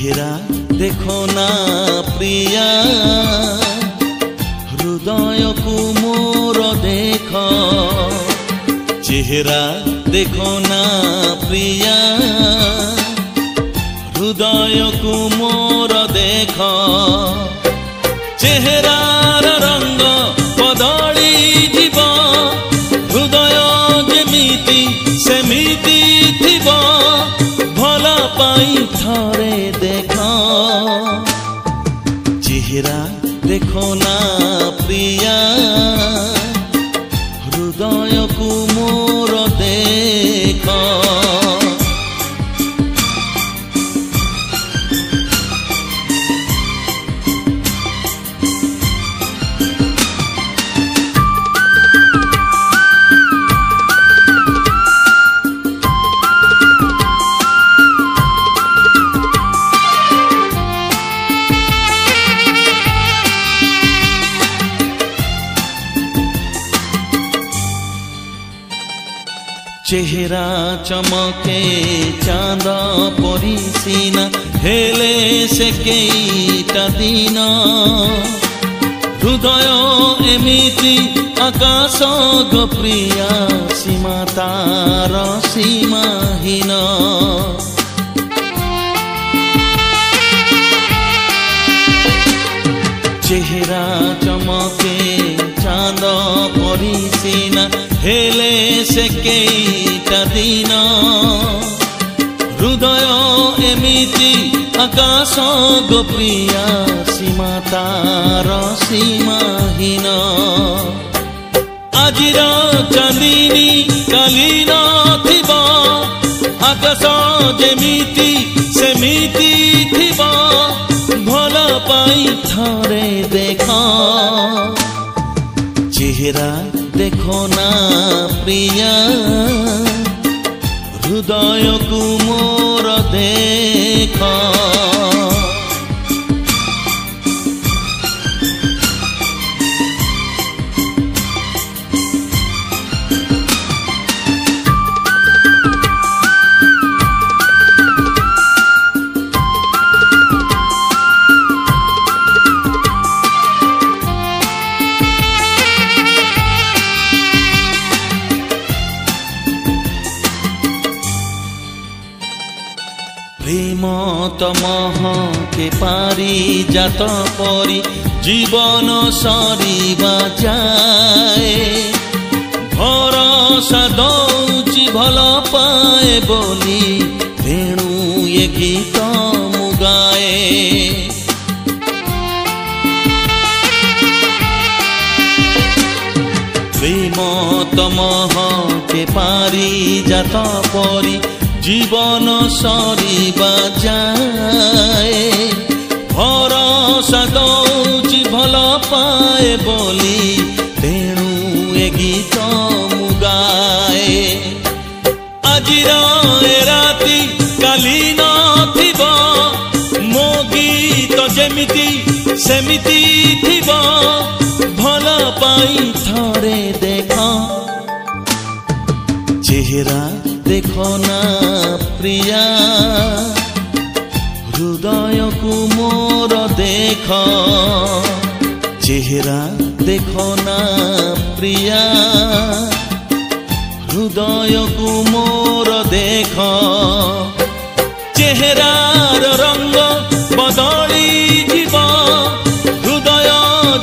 चेहरा देखो ना प्रिया हृदय को मोर देख चेहरा देखो ना प्रिया हृदय को मोर देख चेहरार रंग बदली जीव हृदय जेमिति सेमिति थिब भल पाई थरे देख चेहरा देखो ना प्रिया हृदय को मोर देख चेहरा चमके चांद परी सीना हेले से केईटा दिन हृदय एमिति आकाश गो प्रिया सीमा तार सीमाहीन चेहरा चमके चांद परी सीना हेले से केईटा दिन हृदय एमिति आकाश गो प्रिया सीमा तार सीमाहीन आजिर चांदिनी काली नथिब आकाश जेमिति सेमिति थिब भल पाई थरे देख चेहरा देखो ना प्रिया हृदय को मोर देख प्रेम तमह के पारी जात परी जीवन सरीबा जाए भरोसा दौची भल पाए बोली तेणु ये गीत मुगाए प्रेम तमह के पारी जात परी जीवन सरीबा जाए भरोसा दौची भल पाए बोली तेणु ए गीत मुगाए आजिर ए राति काली नथिब मो गीत जेमिति सेमिति थिब भल पाई थरे देख चेहरा देखो ना प्रिया हृदय को मोर देख चेहरा देखो ना प्रिया हृदय को मोर देख चेहरार रंग बदली जीव हृदय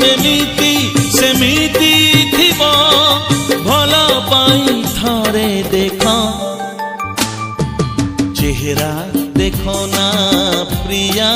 जेमिति सेमिति थिब भल पाई थरे देख चेहरा देखो ना प्रिया